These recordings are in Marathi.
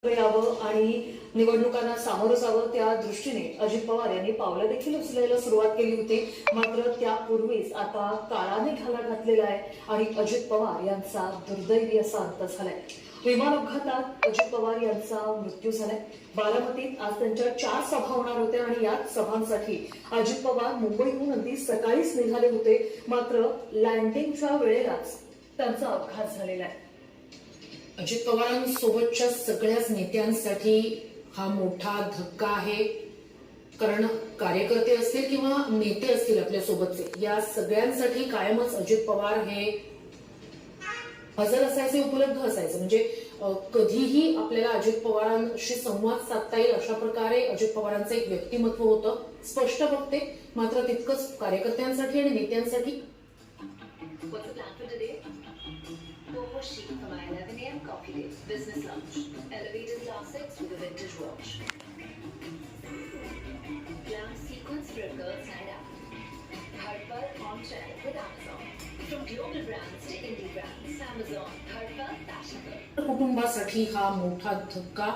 यावं आणि निवडणुकांना सामोरं जावं त्या दृष्टीने अजित पवार यांनी पावलं देखील उचलायला सुरुवात केली होती. मात्र त्यापूर्वीच आता काळाने घाला घातलेला आहे आणि अजित पवार यांचा दुर्दैवी असा अंत झालाय. विमान अपघातात अजित पवार यांचा मृत्यू झालाय. बारामतीत आज त्यांच्या 4 सभा होणार होत्या आणि याच सभांसाठी अजित पवार मुंबईहून अगदी सकाळीच निघाले होते. मात्र लँडिंगच्या वेळेलाच त्यांचा अपघात झालेला आहे. अजित पवारांसोबतच्या सगळ्याच नेत्यांसाठी हा मोठा धक्का आहे. कारण कार्यकर्ते असतील किंवा नेते असतील आपल्या सोबतचे, या सगळ्यांसाठी कायमच अजित पवार हे हजर असायचे, उपलब्ध असायचे. म्हणजे कधीही आपल्याला अजित पवारांशी संवाद साधता येईल अशा प्रकारे अजित पवारांचं एक व्यक्तिमत्व होतं. स्पष्ट बघते, मात्र तितकंच कार्यकर्त्यांसाठी आणि नेत्यांसाठी. Sheet for my 11 a.m. coffee date, business lunch, elevated classics with a vintage watch. Glam sequence for a girl's night out. Har par on trend with Amazon. From global brands to indie brands, Amazon, har par fashionable. कुटुंबासाठी हा मोठा धक्का.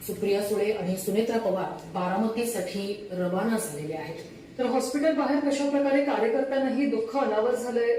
सुप्रिया सुळे आणि सुनेत्रा पवार बारामतीसाठी रवाना झालेले आहेत. तर हॉस्पिटल बाहेर कशा प्रकारे कार्यकर्त्यांनाही दुःख अनावर झालंय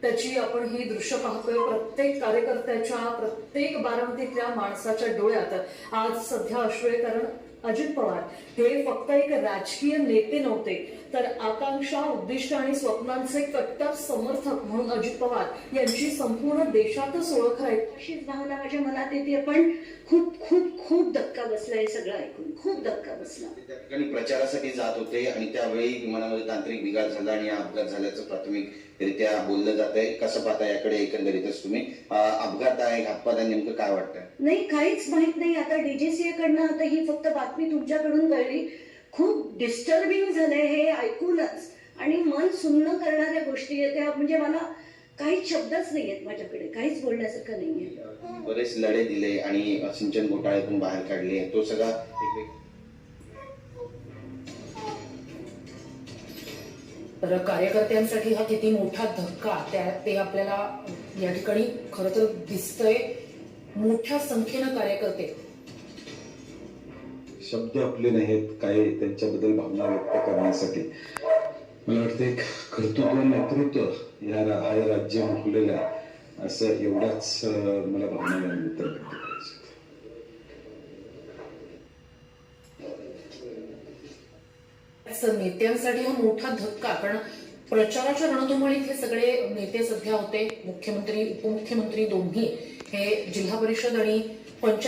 त्याची आपण ही दृश्य पाहतोय. प्रत्येक कार्यकर्त्याच्या, प्रत्येक बारामतीतल्या माणसाच्या डोळ्यात आज सध्या अश्रू आहे. कारण अजित पवार हे फक्त एक राजकीय नेते नव्हते, तर आकांक्षा, उद्दिष्ट आणि स्वप्नांचे कट्टर समर्थक म्हणून अजित पवार यांची संपूर्ण देशातच ओळख आहे. अशीच भावना माझ्या मनात येते. पण खूप खूप खूप धक्का बसला हे सगळं ऐकून, खूप धक्का बसला. त्या ठिकाणी प्रचारासाठी जात होते आणि त्यावेळी विमानामध्ये तांत्रिक बिघाड झाला आणि हा अपघात झाल्याचं प्राथमिकरित्या बोललं जात आहे. कसं पाहता याकडे एकंदरीतच तुम्ही? अपघात आहे, घातपात आहे, नेमकं काय वाटतंय? नाही, काहीच माहित नाही. आता डीजीसीए कडनं आता ही फक्त बातमी तुमच्याकडून कळली. खूप डिस्टर्बिंग झालंय हे ऐकूनच, आणि मन सुन्न करणाऱ्या गोष्टी आहेत त्या. म्हणजे मला काहीच शब्दच नाहीयेत माझ्याकडे, काहीच बोलण्यासारखं नाहीये. बरेच लढे दिले आणि सिंचन घोटाळ्यातून बाहेर काढले, तो सगळा तर कार्यकर्त्यांसाठी हा किती मोठा धक्का ते आपल्याला या ठिकाणी खरं तर दिसतंय. मोठ्या संख्येनं कार्यकर्ते. शब्द आपले नाहीत काय त्यांच्याबद्दल भावना व्यक्त करण्यासाठी. मला वाटतं एक कर्तृत्व, नेतृत्व या राज्य हुकलेलं आहे असं एवढाच मला भावना यानंतर व्यक्त करायचं. नेत्यांसाठी हा मोठा धक्का. कारण प्रचाराच्या रणधुमाळीत हे सगळे नेते सध्या होते. मुख्यमंत्री, उपमुख्यमंत्री दोन्ही हे जिल्हा परिषद आणि पंचायत